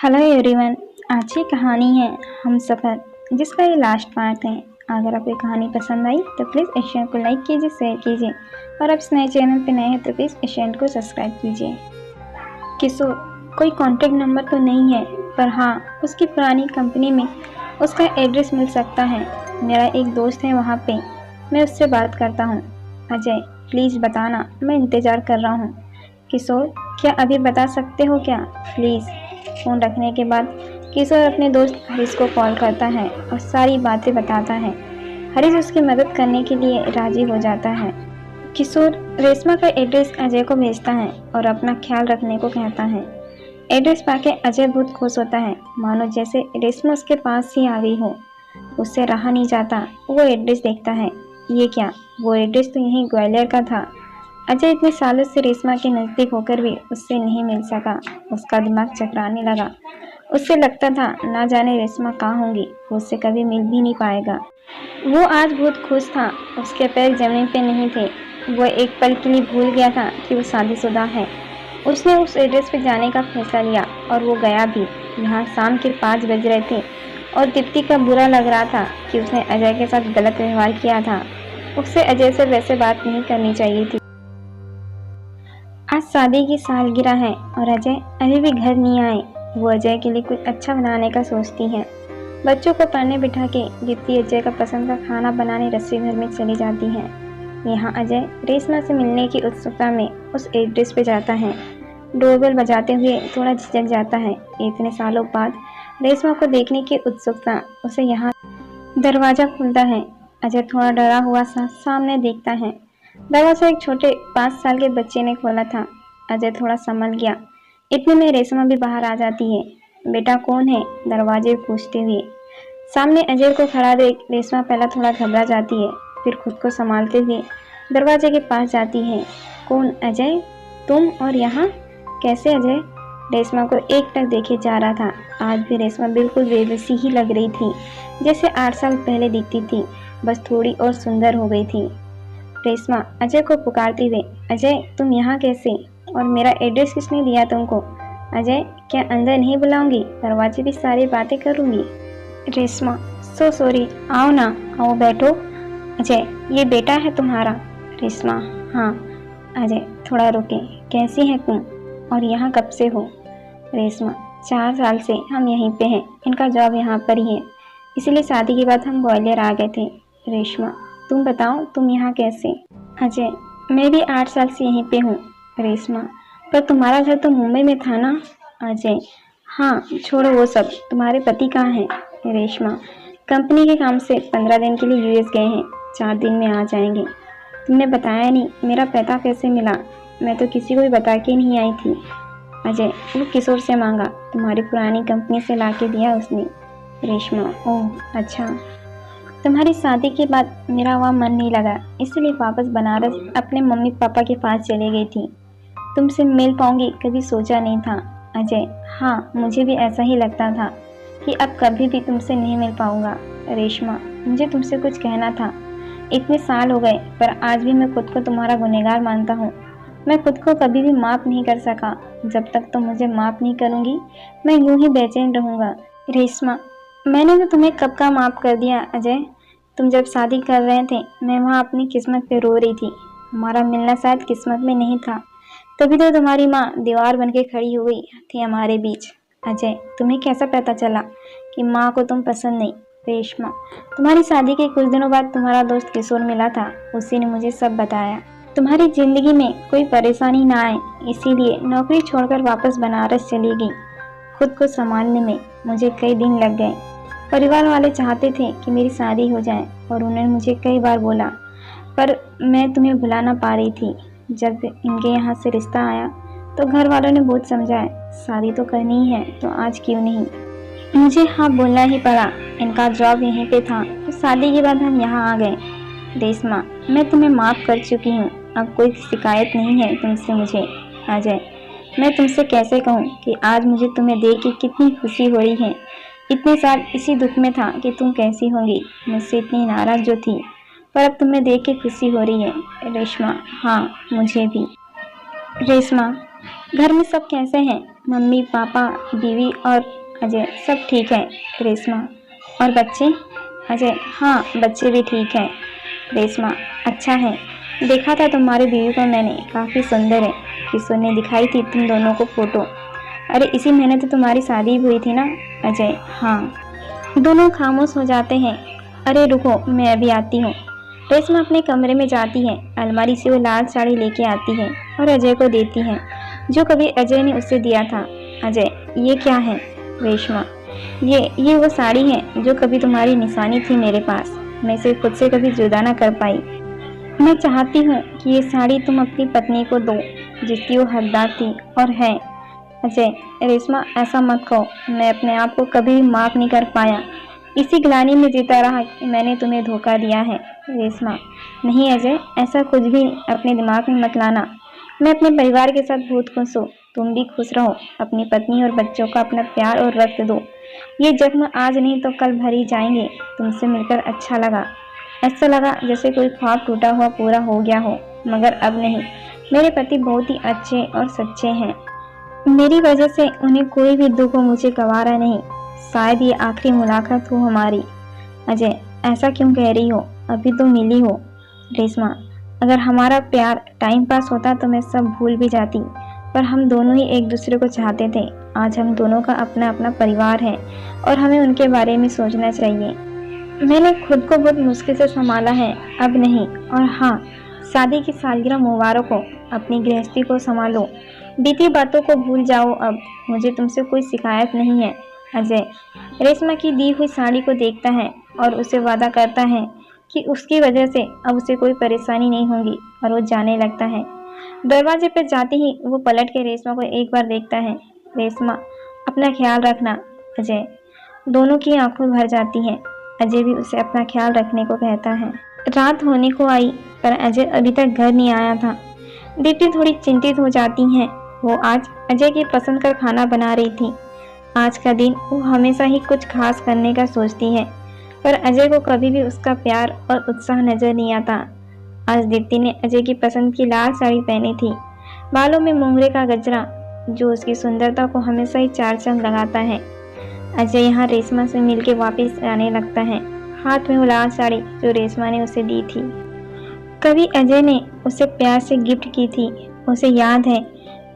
Hello everyone. आज की कहानी है हम सफ़र, जिसका ये लास्ट पार्ट है। अगर आपको कहानी पसंद आई तो प्लीज़ इस चैनल को लाइक कीजिए, शेयर कीजिए और आप इस नए चैनल पर नए हैं तो प्लीज़ इस चैनल को सब्सक्राइब कीजिए। किशोर कोई कॉन्टैक्ट नंबर तो नहीं है, पर हाँ उसकी पुरानी कंपनी में उसका एड्रेस मिल सकता है। मेरा एक दोस्त है वहाँ पे, मैं उससे बात करता हूँ। अजय प्लीज़ बताना, मैं इंतज़ार कर रहा हूँ। किशोर क्या अभी बता सकते हो क्या प्लीज़। फ़ोन रखने के बाद किशोर अपने दोस्त हरीश को कॉल करता है और सारी बातें बताता है। हरीश उसकी मदद करने के लिए राजी हो जाता है। किशोर रेशमा का एड्रेस अजय को भेजता है और अपना ख्याल रखने को कहता है। एड्रेस पाके अजय बहुत खुश होता है, मानो जैसे रेशमा उसके पास ही आ गई हो। उससे रहा नहीं जाता, वो एड्रेस देखता है। ये क्या, वो एड्रेस तो यहीं ग्वालियर का था। अजय इतने सालों से रेशमा के नज़दीक होकर भी उससे नहीं मिल सका। उसका दिमाग चकराने लगा। उससे लगता था ना जाने रेशमा कहाँ होंगी, वो उससे कभी मिल भी नहीं पाएगा। वो आज बहुत खुश था, उसके पैर जमीन पे नहीं थे। वो एक पल के लिए भूल गया था कि वो शादीशुदा है। उसने उस एड्रेस पे जाने का फैसला लिया और वो गया भी। यहाँ शाम के 5 बज रहे थे और दीप्ति का बुरा लग रहा था कि उसने अजय के साथ गलत व्यवहार किया था। उससे अजय से वैसे बात नहीं करनी चाहिए थी। आज शादी की सालगिरह है और अजय अभी भी घर नहीं आए। वो अजय के लिए कुछ अच्छा बनाने का सोचती है। बच्चों को पढ़ने बिठा के दीप्ति अजय का पसंद का खाना बनाने रसोई घर में चली जाती है। यहाँ अजय रेशमा से मिलने की उत्सुकता में उस एड्रेस पे जाता है। डोरबेल बजाते हुए थोड़ा झिझक जाता है। इतने सालों बाद रेशमा को देखने की उत्सुकता उसे यहाँ दरवाज़ा खुलता है। अजय थोड़ा डरा हुआ सा सामने देखता है। दरवाज़ा एक छोटे 5 साल के बच्चे ने खोला था। अजय थोड़ा संभल गया। इतने में रेशमा भी बाहर आ जाती है। बेटा कौन है, दरवाजे पूछते हुए। सामने अजय को खड़ा देख रेशमा पहला थोड़ा घबरा जाती है, फिर खुद को संभालते हुए दरवाजे के पास जाती है। कौन अजय, तुम और यहाँ कैसे अजय? रेशमा को एकटक देखे जा रहा था। आज भी रेशमा बिल्कुल बेबसी ही लग रही थी, जैसे 8 साल पहले दिखती थी, बस थोड़ी और सुंदर हो गई थी। रेशमा अजय को पुकारते हुए, अजय तुम यहाँ कैसे, और मेरा एड्रेस किसने दिया तुमको? अजय क्या अंदर नहीं बुलाऊंगी, दरवाजे भी सारी बातें करूंगी। रेशमा सो सॉरी, आओ ना, आओ बैठो। अजय ये बेटा है तुम्हारा? रेशमा हाँ। अजय थोड़ा रुके, कैसी है तुम और यहाँ कब से हो? रेशमा 4 साल से हम यहीं पे हैं, इनका जॉब यहाँ पर ही है, इसलिए शादी के बाद हम ग्वालियर आ गए थे। रेशमा तुम बताओ तुम यहाँ कैसे? अजय मैं भी 8 साल से यहीं पे हूँ। रेशमा पर तुम्हारा घर तो मुंबई में था ना? अजय हाँ, छोड़ो वो सब, तुम्हारे पति कहाँ हैं? रेशमा कंपनी के काम से 15 दिन के लिए यूएस गए हैं, 4 दिन में आ जाएंगे। तुमने बताया नहीं, मेरा पता कैसे मिला? मैं तो किसी को भी बता के नहीं आई थी। अजय वो किशोर से मांगा, तुम्हारी पुरानी कंपनी से ला के दिया उसने। रेशमा ओह अच्छा। तुम्हारी शादी के बाद मेरा वहाँ मन नहीं लगा, इसलिए वापस बनारस अपने मम्मी पापा के पास चली गई थी। तुमसे मिल पाऊंगी कभी सोचा नहीं था। अजय हाँ, मुझे भी ऐसा ही लगता था कि अब कभी भी तुमसे नहीं मिल पाऊंगा। रेशमा मुझे तुमसे कुछ कहना था। इतने साल हो गए पर आज भी मैं खुद को तुम्हारा गुनहगार मानता हूँ। मैं खुद को कभी भी माफ़ नहीं कर सका। जब तक तुम मुझे माफ़ नहीं करूँगी मैं यूं ही बेचैन रहूँगा। रेशमा मैंने तो तुम्हें कब का माफ़ कर दिया अजय। तुम जब शादी कर रहे थे मैं वहाँ अपनी किस्मत पे रो रही थी। हमारा मिलना शायद किस्मत में नहीं था, तभी तो तुम्हारी माँ दीवार बन के खड़ी हो गई थी हमारे बीच। अजय तुम्हें कैसा पता चला कि माँ को तुम पसंद नहीं? रेशमा तुम्हारी शादी के कुछ दिनों बाद तुम्हारा दोस्त किशोर मिला था, उसी ने मुझे सब बताया। तुम्हारी जिंदगी में कोई परेशानी ना आए, इसीलिए नौकरी छोड़कर वापस बनारस चली गई। खुद को संभालने में मुझे कई दिन लग गए। परिवार वाले चाहते थे कि मेरी शादी हो जाए और उन्होंने मुझे कई बार बोला, पर मैं तुम्हें भुला ना पा रही थी। जब इनके यहाँ से रिश्ता आया तो घर वालों ने बहुत समझाया, शादी तो करनी ही है तो आज क्यों नहीं। मुझे हाँ बोलना ही पड़ा, इनका जॉब यहीं पे था तो शादी के बाद हम यहाँ आ गए। रेशमा मैं तुम्हें माफ़ कर चुकी हूँ, अब कोई शिकायत नहीं है तुमसे मुझे। अजय मैं तुमसे कैसे कहूँ कि आज मुझे तुम्हें देख के कितनी खुशी हो रही है। इतने साल इसी दुख में था कि तुम कैसी होंगी, मुझसे इतनी नाराज़ जो थी, पर अब तुम्हें देख के खुशी हो रही है। रेशमा हाँ मुझे भी। रेशमा घर में सब कैसे हैं? मम्मी, पापा, बीवी और अजय सब ठीक है। रेशमा, और बच्चे? अजय, हाँ बच्चे भी ठीक हैं। रेशमा, अच्छा है। देखा था तुम्हारी बीवी को मैंने, काफ़ी सुंदर है। किशोर ने दिखाई थी तुम दोनों को फोटो। अरे इसी महीने तो तुम्हारी शादी हुई थी ना? अजय, हाँ। दोनों खामोश हो जाते हैं। अरे रुको, मैं अभी आती हूँ। रेशमा अपने कमरे में जाती है। अलमारी से वो लाल साड़ी लेके आती है और अजय को देती है, जो कभी अजय ने उसे दिया था। अजय, ये क्या है? रेशमा, ये वो साड़ी है जो कभी तुम्हारी निशानी थी मेरे पास। मैं इसे खुद से कभी जुदा ना कर पाई। मैं चाहती हूँ कि ये साड़ी तुम अपनी पत्नी को दो, जिसकी वो हकदार थी और है। अजय, रेशमा ऐसा मत कहो। मैं अपने आप को कभी भी माफ नहीं कर पाया। इसी ग्लानि में जीता रहा कि मैंने तुम्हें धोखा दिया है। रेशमा, नहीं अजय, ऐसा कुछ भी अपने दिमाग में मत लाना। मैं अपने परिवार के साथ बहुत खुश हूँ। तुम भी खुश रहो। अपनी पत्नी और बच्चों का अपना प्यार और वक्त दो। ये जख्म आज नहीं तो कल भर ही जाएंगे। तुमसे मिलकर अच्छा लगा। ऐसा लगा जैसे कोई ख्वाब टूटा हुआ पूरा हो गया हो, मगर अब नहीं। मेरे पति बहुत ही अच्छे और सच्चे हैं। मेरी वजह से उन्हें कोई भी दुख हो मुझे गवारा नहीं। शायद ये आखिरी मुलाकात हो हमारी। अजय, ऐसा क्यों कह रही हो? अभी तो मिली हो। रेशमा, अगर हमारा प्यार टाइम पास होता तो मैं सब भूल भी जाती, पर हम दोनों ही एक दूसरे को चाहते थे। आज हम दोनों का अपना अपना परिवार है और हमें उनके बारे में सोचना चाहिए। मैंने खुद को बहुत मुश्किल से संभाला है, अब नहीं। और हाँ, शादी की सालगिरह मुबारक हो। अपनी गृहस्थी को संभालो। बीती बातों को भूल जाओ अब। मुझे तुमसे कोई शिकायत नहीं है। अजय रेशमा की दी हुई साड़ी को देखता है और उसे वादा करता है कि उसकी वजह से अब उसे कोई परेशानी नहीं होगी, और वो जाने लगता है। दरवाजे पर जाते ही वो पलट के रेशमा को एक बार देखता है। रेशमा, अपना ख्याल रखना। अजय, दोनों की आंखों भर जाती हैं। अजय भी उसे अपना ख्याल रखने को कहता है। रात होने को आई, पर अजय अभी तक घर नहीं आया था। दीप्ति थोड़ी चिंतित हो जाती हैं। वो आज अजय की पसंद का खाना बना रही थी। आज का दिन वो हमेशा ही कुछ खास करने का सोचती है, पर अजय को कभी भी उसका प्यार और उत्साह नजर नहीं आता। आज दीप्ति ने अजय की पसंद की लाल साड़ी पहनी थी। बालों में मोंगरे का गजरा, जो उसकी सुंदरता को हमेशा ही चार चांद लगाता है। अजय यहाँ रेशमा से मिलके वापस आने लगता है, हाथ में वो लाल साड़ी जो रेशमा ने उसे दी थी। कभी अजय ने उसे प्यार से गिफ्ट की थी। उसे याद है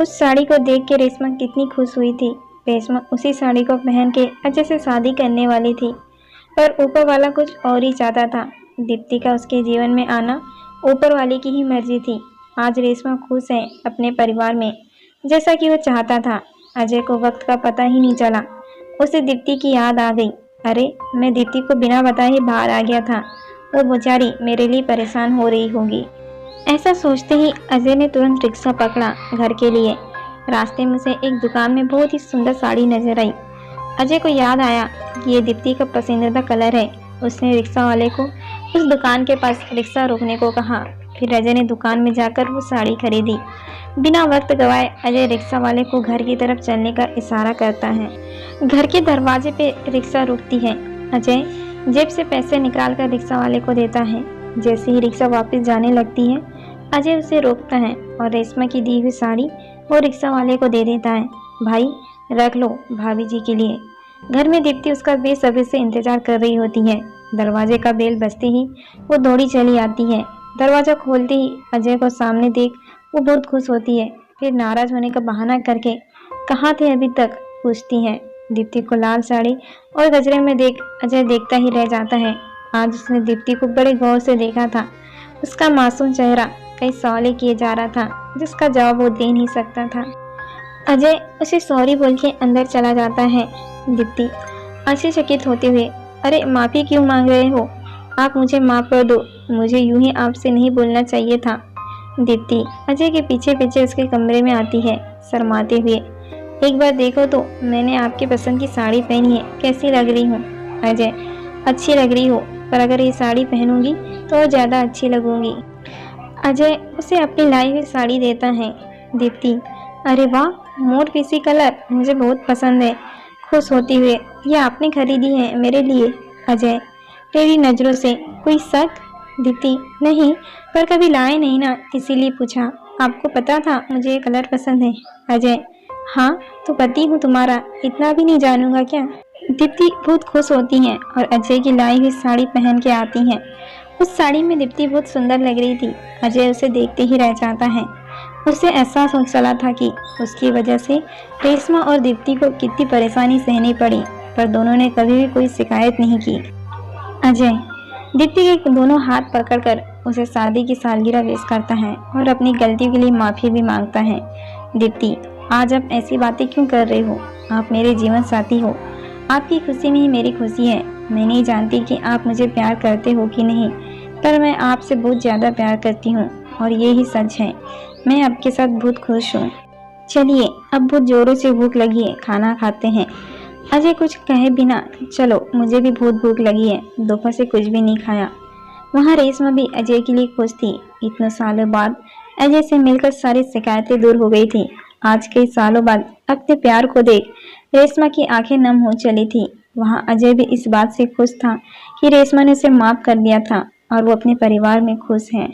उस साड़ी को देख के रेशमा कितनी खुश हुई थी। रेशमा उसी साड़ी को पहन के अजय से शादी करने वाली थी, पर ऊपर वाला कुछ और ही चाहता था। दीप्ति का उसके जीवन में आना ऊपर वाले की ही मर्जी थी। आज रेशमा खुश है अपने परिवार में, जैसा कि वो चाहता था। अजय को वक्त का पता ही नहीं चला। उसे दीप्ति की याद आ गई। अरे, मैं दीप्ति को बिना बताए ही बाहर आ गया था। वो बेचारी मेरे लिए परेशान हो रही होगी। ऐसा सोचते ही अजय ने तुरंत रिक्शा पकड़ा घर के लिए। रास्ते में से एक दुकान में बहुत ही सुंदर साड़ी नजर आई। अजय को याद आया कि ये दीप्ति का पसंदीदा कलर है। उसने रिक्शा वाले को उस दुकान के पास रिक्शा रोकने को कहा। फिर अजय ने दुकान में जाकर वो साड़ी खरीदी। बिना वक्त गवाए अजय रिक्शा वाले को घर की तरफ चलने का इशारा करता है। घर के दरवाजे पे रिक्शा रुकती है। अजय जेब से पैसे निकाल कर रिक्शा वाले को देता है। जैसे ही रिक्शा वापस जाने लगती है, अजय उसे रोकता है और रेशमा की दी हुई साड़ी वो रिक्शा वाले को दे देता है। भाई, रख लो भाभी जी के लिए। घर में दीप्ति उसका बेसब्री से इंतजार कर रही होती है। दरवाजे का बेल बजते ही वो दौड़ी चली आती है। दरवाजा खोलते ही अजय को सामने देख वो बहुत खुश होती है। फिर नाराज होने का बहाना करके कहाँ थे अभी तक पूछती है। दीप्ति को लाल साड़ी और गजरे में देख अजय देखता ही रह जाता है। आज उसने दीप्ति को बड़े गौर से देखा था। उसका मासूम चेहरा कई सवाल किए जा रहा था, जिसका जवाब वो दे नहीं सकता था। अजय उसे सॉरी बोल के अंदर चला जाता है। दीप्ति आश्चर्यचकित होते हुए, अरे माफ़ी क्यों मांग रहे हो? आप मुझे माफ़ कर दो, मुझे यूं ही आपसे नहीं बोलना चाहिए था। दीप्ति अजय के पीछे पीछे उसके कमरे में आती है, शर्माते हुए। एक बार देखो तो, मैंने आपकी पसंद की साड़ी पहनी है, कैसी लग रही हूँ? अजय, अच्छी लग रही हो, पर अगर ये साड़ी पहनूंगी तो और ज़्यादा अच्छी लगूंगी। अजय उसे अपनी लाई हुई साड़ी देता है। दीप्ति, अरे वाह, मोर पीसी कलर मुझे बहुत पसंद है। खुश होती हुए, ये आपने खरीदी है मेरे लिए? अजय तेरी नज़रों से कोई शक? दीप्ति, नहीं, पर कभी लाए नहीं ना, इसीलिए पूछा। आपको पता था मुझे ये कलर पसंद है? अजय, हाँ तो पति हूँ तुम्हारा, इतना भी नहीं जानूंगा क्या? दीप्ति बहुत खुश होती हैं और अजय की लाई हुई साड़ी पहन के आती हैं। उस साड़ी में दीप्ति बहुत सुंदर लग रही थी। अजय उसे देखते ही रह जाता है। उसे एहसास हो चला था कि उसकी वजह से रेशमा और दीप्ति को कितनी परेशानी सहनी पड़ी, पर दोनों ने कभी भी कोई शिकायत नहीं की। अजय दीप्ति के दोनों हाथ पकड़कर उसे शादी की सालगिरह पेश करता है और अपनी गलती के लिए माफी भी मांगता है। दीप्ति, आज आप ऐसी बातें क्यों कर रहे हो? आप मेरे जीवन साथी हो, आपकी खुशी में ही मेरी खुशी है। मैं नहीं जानती कि आप मुझे प्यार करते हो कि नहीं, पर मैं आपसे बहुत ज़्यादा प्यार करती हूँ और ये ही सच है। मैं आपके साथ बहुत खुश हूँ। चलिए अब बहुत जोरों से भूख लगी है, खाना खाते हैं। अजय कुछ कहे बिना, चलो मुझे भी बहुत भूख लगी है, दोपहर से कुछ भी नहीं खाया। वहाँ रेशमा भी अजय के लिए खुश थी। इतने सालों बाद अजय से मिलकर सारी शिकायतें दूर हो गई थी। आज कई सालों बाद अपने प्यार को देख रेशमा की आंखें नम हो चली थी। वहाँ अजय भी इस बात से खुश था कि रेशमा ने उसे माफ कर दिया था और वो अपने परिवार में खुश है।